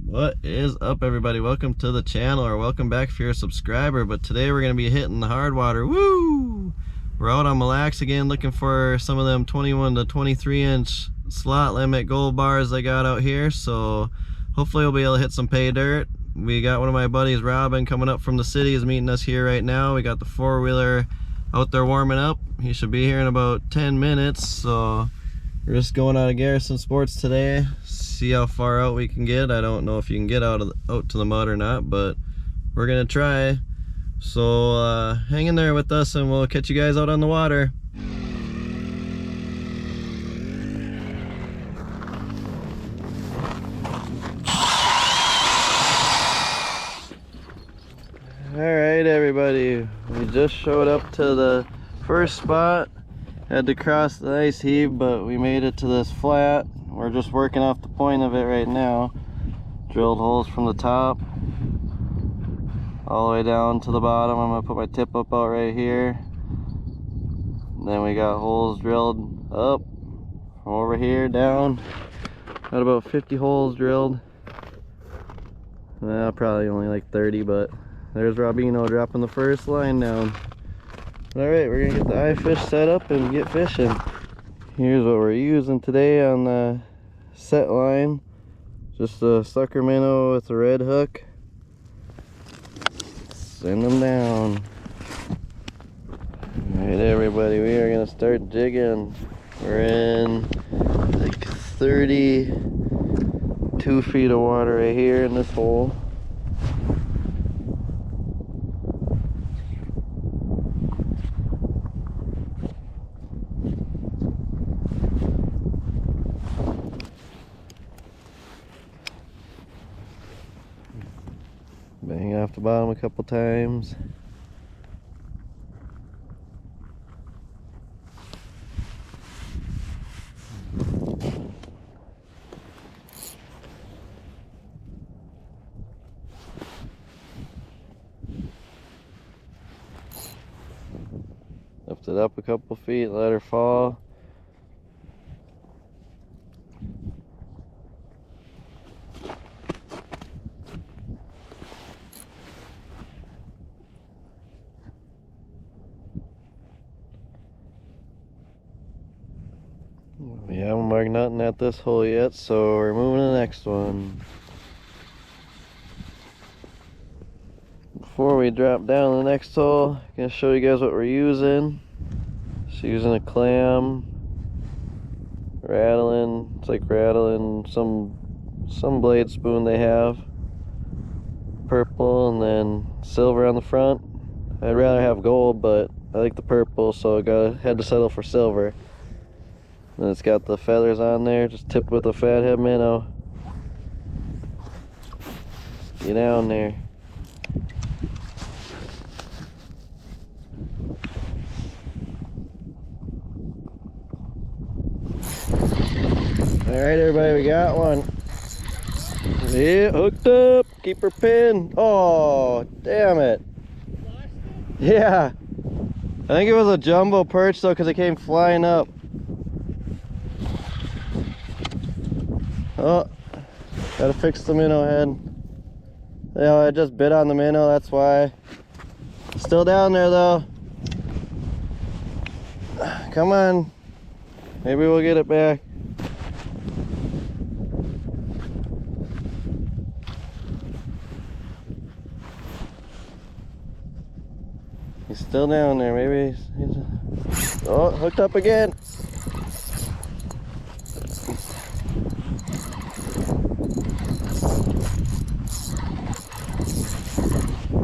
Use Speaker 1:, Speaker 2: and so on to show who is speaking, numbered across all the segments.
Speaker 1: What is up, everybody? Welcome to the channel, or welcome back if you're a subscriber. But today we're going to be hitting the hard water. Woo! We're out on Mille LACS again, looking for some of them 21 to 23 inch slot limit gold bars they got out here. So hopefully we'll be able to hit some pay dirt. We got one of my buddies, Robin, coming up from the city, is meeting us here right now. We got the four-wheeler out there warming up. He should be here in about 10 minutes. So we're just going out of Garrison Sports today, see how far out we can get. I don't know if you can get out to the mud or not, but we're gonna try. So hang in there with us and we'll catch you guys out on the water. Alright, everybody, we just showed up to the first spot. Had to cross the ice heave, but we made it to this flat. We're just working off the point of it right now. Drilled holes from the top all the way down to the bottom. I'm gonna put my tip up out right here. Then we got holes drilled up from over here down. Got about 50 holes drilled. Well, probably only like 30, but there's Robino dropping the first line down. Alright, we're gonna get the iFish set up and get fishing. Here's what we're using today on the set line. Just a sucker minnow with a red hook. Send them down. Alright, everybody, we are gonna start jigging. We're in like 32 feet of water right here in this hole. Bang off the bottom a couple times. Lift it up a couple feet, let her fall. We haven't marked nothing at this hole yet, so we're moving to the next one. Before we drop down the next hole, I'm gonna show you guys what we're using. Just using a clam, rattling. It's like rattling some blade spoon they have. Purple and then silver on the front. I'd rather have gold, but I like the purple, so I had to settle for silver. And it's got the feathers on there, just tipped with a fathead minnow. Get down there. Alright, everybody, we got one. Yeah, hooked up. Keep her pinned. Oh, damn it. Yeah. I think it was a jumbo perch though, because it came flying up. Oh, gotta fix the minnow head. You know, I just bit on the minnow, that's why. Still down there though. Come on. Maybe we'll get it back. He's still down there, maybe he's oh, hooked up again.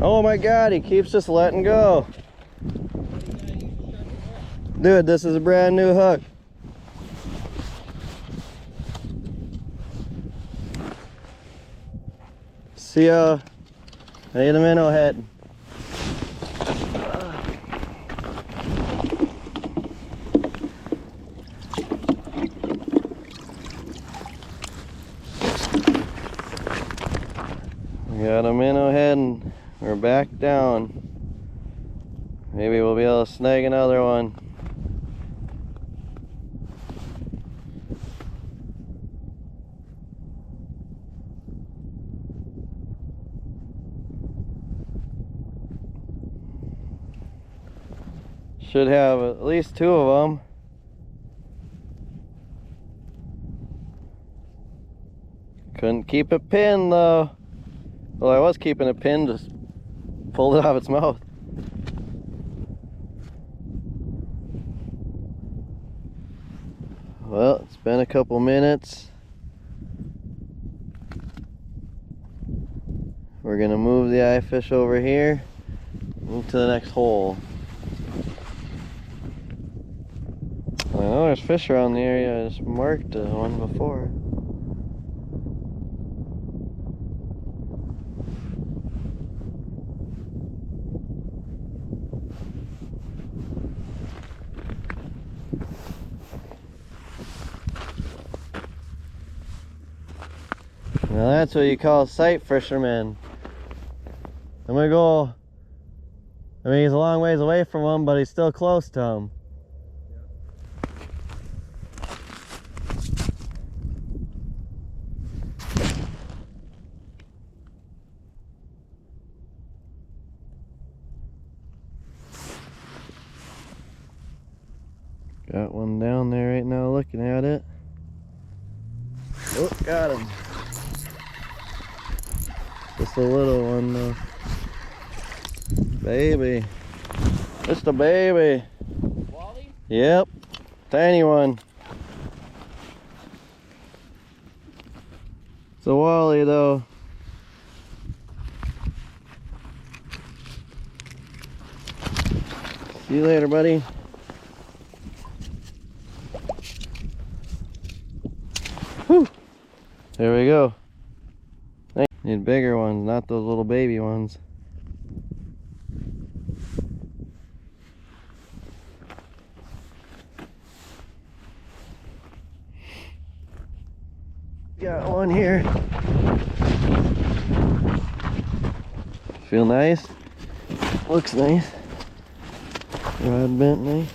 Speaker 1: Oh my god, he keeps just letting go. Dude, this is a brand new hook. See ya. I need a minnow head. We got a minnow head and we're back down. Maybe we'll be able to snag another one. Should have at least 2 of them. Couldn't keep it pinned though. Well, I was keeping it pinned, just pulled it off its mouth. Well, it's been a couple minutes. We're gonna move the eye fish over here, move to the next hole. I know there's fish around the area. I just marked one before. Now that's what you call sight fisherman. I'm gonna go. I mean, he's a long ways away from him, but he's still close to him. Got one down there right now looking at it. Oh, got him. Just a little one though. Baby. Just a baby.
Speaker 2: Wally?
Speaker 1: Yep. Tiny one. It's a wally though. See you later, buddy. Whew. There we go. Need bigger ones, not those little baby ones. Got one here. Feel nice? Looks nice. Rod bent nice.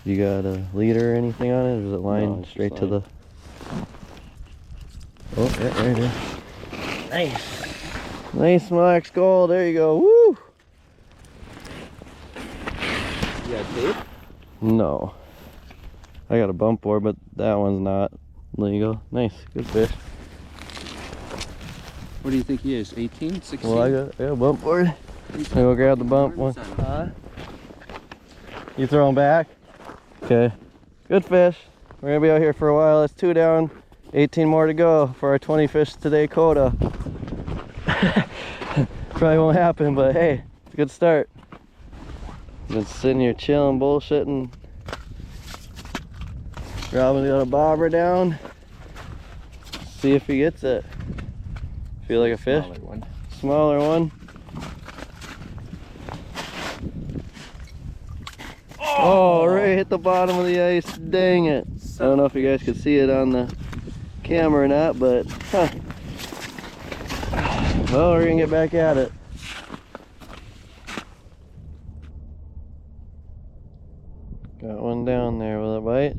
Speaker 1: You got a leader or anything on it, or is it lined straight to the... Oh, yeah, there it is. Nice. Nice Mille LACS gold, there you go, woo!
Speaker 2: You got tape?
Speaker 1: No. I got a bump board, but that one's not legal. Nice, good fish.
Speaker 2: What do you think he is, 18, 16?
Speaker 1: Well, I got a bump board. I'll go grab the bump one. You throw them back? Okay, good fish. We're gonna be out here for a while. That's 2 down, 18 more to go for our 20 fish today quota. Probably won't happen, but hey, it's a good start. Been sitting here chilling, bullshitting. Robin's got a bobber down. See if he gets it. Feel like a fish?
Speaker 2: Smaller one.
Speaker 1: Smaller one. Oh, right hit the bottom of the ice. Dang it. I don't know if you guys could see it on the camera or not, but huh. Well, we're gonna get back at it. Got one down there. Will it bite?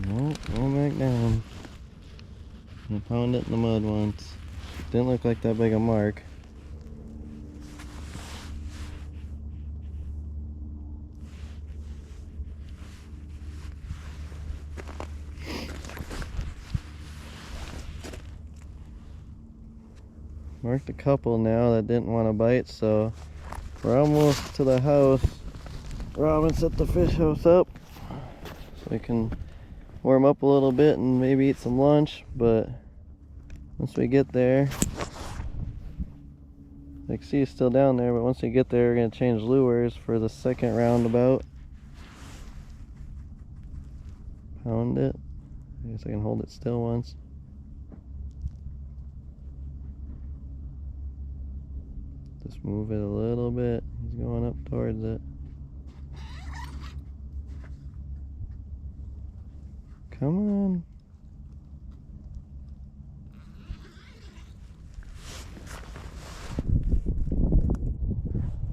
Speaker 1: Nope, going back down. I found it in the mud once. Didn't look like that big a mark. Marked a couple now that didn't want to bite, so we're almost to the house. Robin set the fish house up so we can warm up a little bit and maybe eat some lunch, but once we get there, I can see it's still down there, but once we get there, we're going to change lures for the second roundabout. Pound it. I guess I can hold it still once. Just move it a little bit. He's going up towards it. Come on.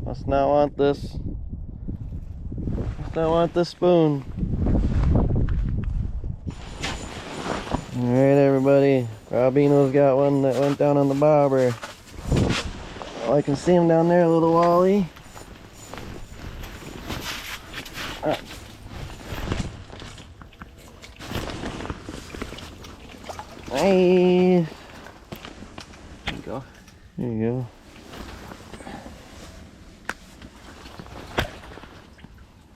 Speaker 1: I'll Must not want this. Must not want this spoon. Alright everybody, Robino's got one that went down on the bobber. Oh, I can see him down there, a little wally. Nice. There you go. There you go.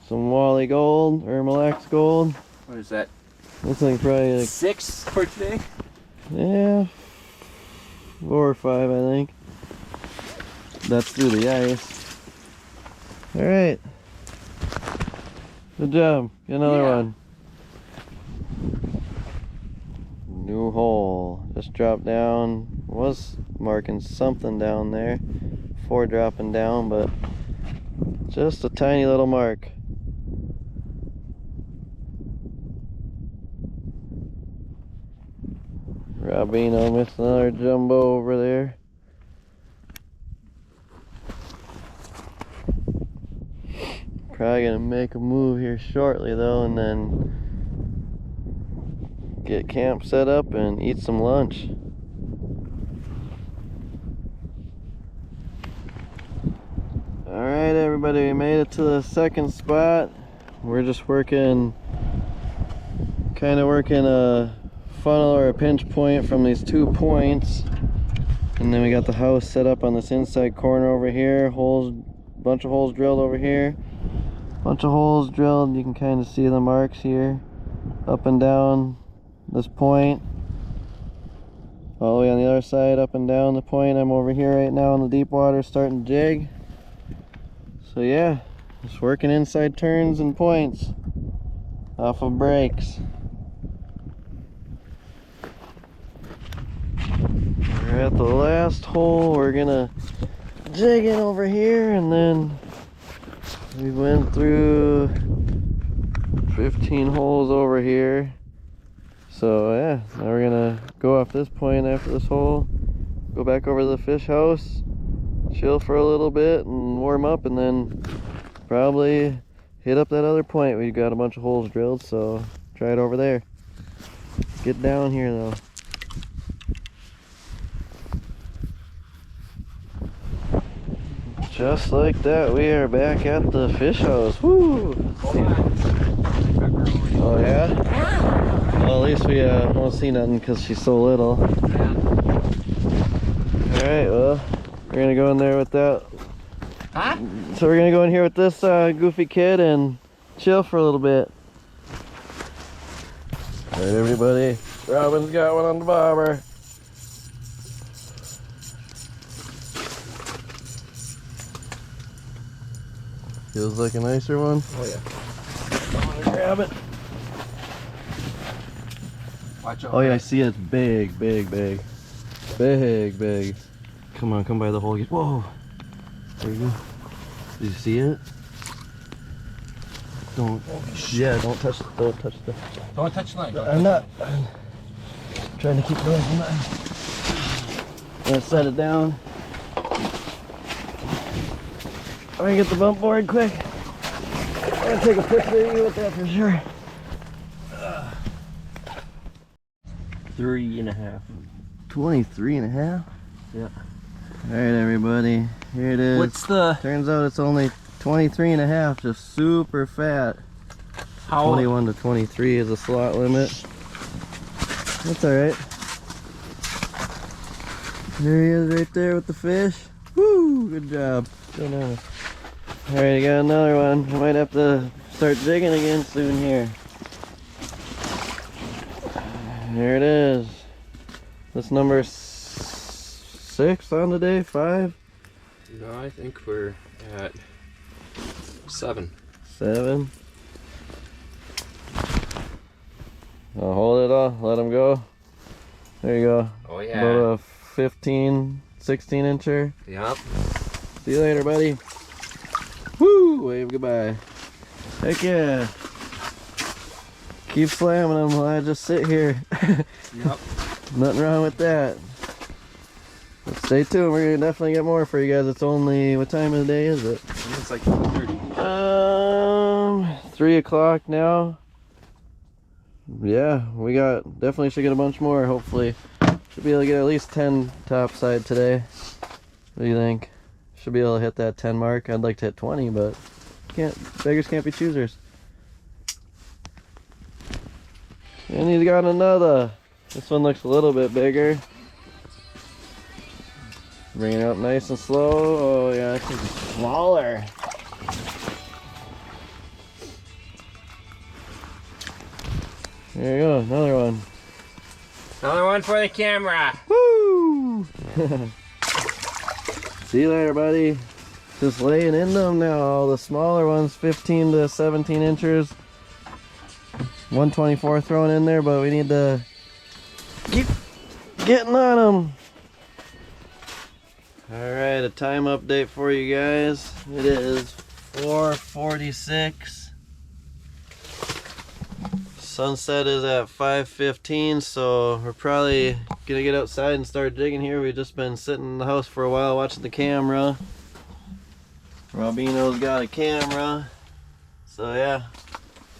Speaker 1: Some Wally gold, or Mille LACS gold.
Speaker 2: What is that?
Speaker 1: This thing's probably like
Speaker 2: 6 for today?
Speaker 1: yeah, 4 or 5 I think. That's through the ice. Alright. Good job. Get another one. New hole. Just dropped down. Was marking something down there before dropping down, but just a tiny little mark. Robino missed another jumbo over there. Probably gonna make a move here shortly though, and then get camp set up and eat some lunch. Alright everybody, we made it to the second spot. We're just working, kind of working a funnel or a pinch point from these 2 points, and then we got the house set up on this inside corner over here. Holes, bunch of holes drilled over here, bunch of holes drilled. You can kind of see the marks here up and down this point, all the way on the other side up and down the point. I'm over here right now in the deep water starting to jig. So yeah, just working inside turns and points off of breaks. We're at the last hole. We're gonna jig in over here, and then we went through 15 holes over here. So yeah, now we're gonna go off this point after this hole, go back over to the fish house, chill for a little bit and warm up, and then probably hit up that other point. We got a bunch of holes drilled, so try it over there. Get down here though. Just like that, we are back at the fish house. Woo! Oh yeah? Well, at least we won't see nothing because she's so little. Alright, well, we're gonna go in there with that.
Speaker 2: Huh?
Speaker 1: So we're gonna go in here with this goofy kid and chill for a little bit. Alright everybody, Robin's got one on the bobber. Feels like a nicer one.
Speaker 2: Oh yeah.
Speaker 1: I'm gonna grab it.
Speaker 2: Watch out.
Speaker 1: Oh yeah, I see it. It's big, big, big. Big, big. Come on, come by the hole. Whoa! There you go. Did you see it? Don't. Yeah, don't touch the.
Speaker 2: Don't touch the line.
Speaker 1: I'm not. I'm trying to keep going from that. I'm gonna set it down. I'm gonna get the bump board quick. I'm gonna take a picture of you with that for sure.
Speaker 2: 3.5.
Speaker 1: 23.5?
Speaker 2: Yeah.
Speaker 1: Alright everybody, here it is.
Speaker 2: What's the...
Speaker 1: Turns out it's only 23.5, just super fat.
Speaker 2: How...
Speaker 1: 21 to 23 is a slot limit. That's alright. There he is right there with the fish. Woo! Good job. Good on. Alright, I got another one. I might have to start jigging again soon here. There it is. That's number 6 on the day, 5?
Speaker 2: No, I think we're at 7.
Speaker 1: 7. I'll hold it off, let him go. There you go.
Speaker 2: Oh yeah.
Speaker 1: About a 15, 16 incher.
Speaker 2: Yep.
Speaker 1: See you later, buddy. Woo! Wave goodbye. Heck yeah. Keep slamming them while I just sit here.
Speaker 2: Yep.
Speaker 1: Nothing wrong with that. But stay tuned, we're gonna definitely get more for you guys. It's only, what time of the day is it?
Speaker 2: It's like 30.
Speaker 1: 3 o'clock now. Yeah, we definitely should get a bunch more, hopefully. Should be able to get at least 10 topside today. What do you think? Should be able to hit that 10 mark. I'd like to hit 20, but beggars can't be choosers. And he's got another. This one looks a little bit bigger. Bring it up nice and slow. Oh yeah, this is smaller. There you go, another one.
Speaker 2: Another one for the camera.
Speaker 1: Woo! See you later, buddy. Just laying in them now. All the smaller ones, 15 to 17 inches. 124 thrown in there, but we need to keep getting on them. Alright, a time update for you guys. It is 4:46. Sunset is at 5:15, so we're probably gonna get outside and start digging here. We've just been sitting in the house for a while watching the camera. Robino's got a camera, so yeah,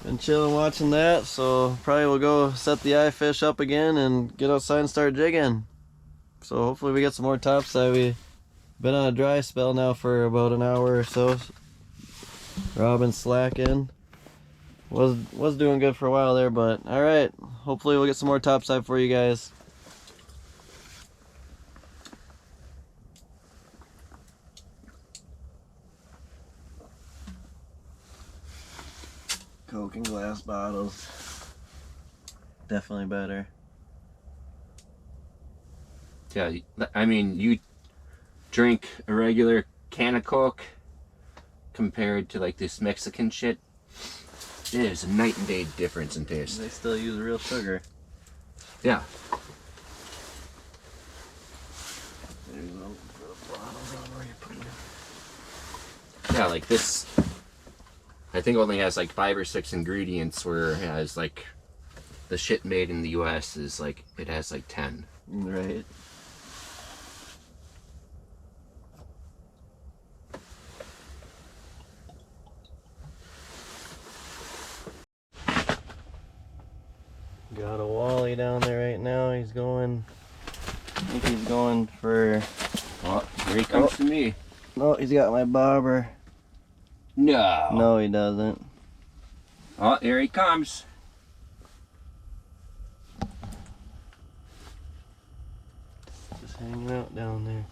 Speaker 1: been chilling watching that. So probably we'll go set the eye fish up again and get outside and start jigging. So hopefully we get some more topside. We've been on a dry spell now for about an hour or so. Robin's slacking. Was doing good for a while there, but all right, hopefully we'll get some more topside for you guys. Coke and glass bottles, definitely better.
Speaker 2: Yeah, I mean, you drink a regular can of Coke compared to like this Mexican shit. There's a night and day difference in taste.
Speaker 1: They still use real sugar.
Speaker 2: Yeah.
Speaker 1: There's a bottles on where you put them.
Speaker 2: Yeah, like this, I think only has like 5 or 6 ingredients, where it has like the shit made in the US is like, it has like 10.
Speaker 1: Right. Got a Wally down there right now. He's going, I think he's going for,
Speaker 2: Oh, here he comes to me.
Speaker 1: no, he's got my bobber.
Speaker 2: No.
Speaker 1: No, he doesn't.
Speaker 2: Oh, here he comes.
Speaker 1: Just hanging out down there.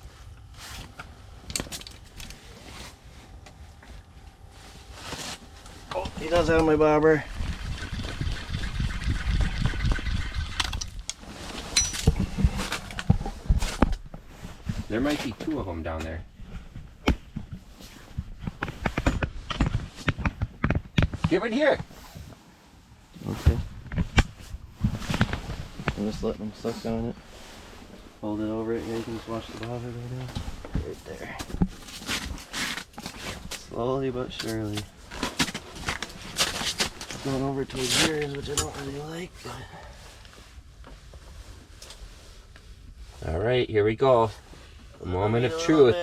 Speaker 1: Oh, he does have my bobber.
Speaker 2: There might be 2 of them down there. Give it here.
Speaker 1: Okay. I'm just letting them suck on it. Hold it over it, and you can just watch the bobber go down. Right there. Slowly but surely. Going over towards yours, which I don't really like, but...
Speaker 2: All right, here we go. A moment of truth.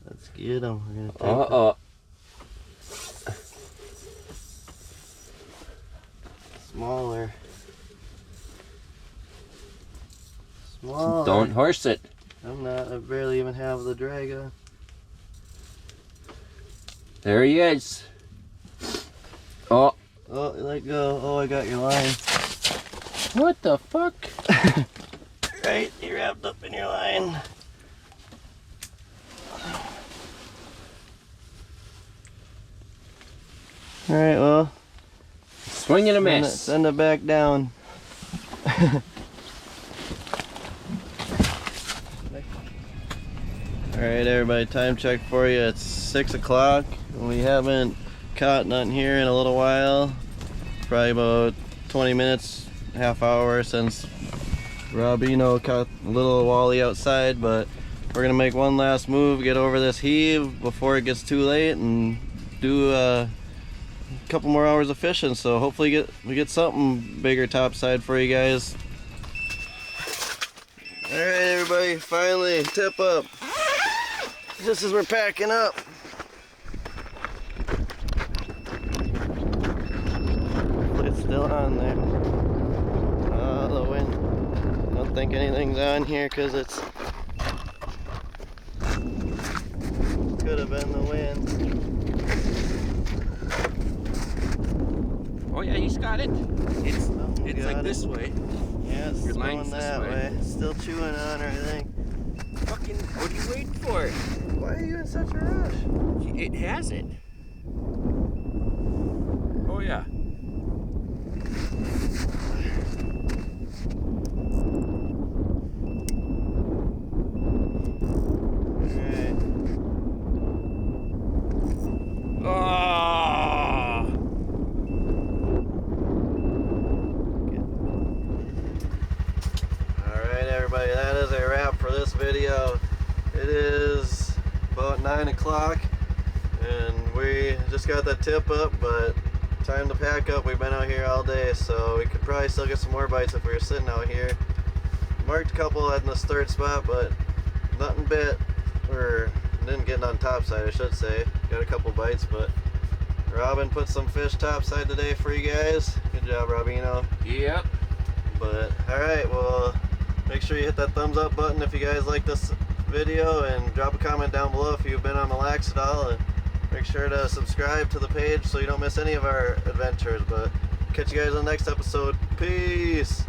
Speaker 1: Let's get them. We're gonna take
Speaker 2: Uh-oh.
Speaker 1: Smaller. Smaller.
Speaker 2: Don't horse it.
Speaker 1: I'm not. I barely even have the drag on.
Speaker 2: There he is. Oh.
Speaker 1: Oh, let go. Oh, I got your line.
Speaker 2: What the fuck?
Speaker 1: Right, you wrapped up in your line. Alright, well.
Speaker 2: Swing and a miss.
Speaker 1: Send it back down. Alright everybody, time check for you. It's 6 o'clock. We haven't caught nothing here in a little while. Probably about 20 minutes, half hour since Robino caught a little wally outside, but we're gonna make one last move, get over this heave before it gets too late, and do a couple more hours of fishing. So hopefully we get something bigger topside for you guys. All right, everybody, finally tip up. just as we're packing up. It's still on there. Oh, the wind. I don't think anything's on here because it's could have been the wind.
Speaker 2: Oh yeah, he's got it. It's like this way.
Speaker 1: Yeah, it's
Speaker 2: Your
Speaker 1: going
Speaker 2: line's this
Speaker 1: that
Speaker 2: way.
Speaker 1: way. It's still chewing on her, I think.
Speaker 2: Fucking, what are you waiting for?
Speaker 1: Why are you in such a rush?
Speaker 2: It has it. Oh yeah.
Speaker 1: Alright.
Speaker 2: Oh.
Speaker 1: Alright everybody, that is a wrap for this video. It is about 9 o'clock and we just got that tip up, but time to pack up. We've been out here all day, so we could probably still get some more bites if we were sitting out here. Marked a couple in this third spot, but nothing bit, or didn't get on topside I should say. Got a couple bites, but Robin put some fish topside today for you guys. Good job, Robino.
Speaker 2: Yep.
Speaker 1: But alright, well, make sure you hit that thumbs up button if you guys like this video, and drop a comment down below if you've been on the LACS at all, and make sure to subscribe to the page so you don't miss any of our adventures. But catch you guys on the next episode. Peace!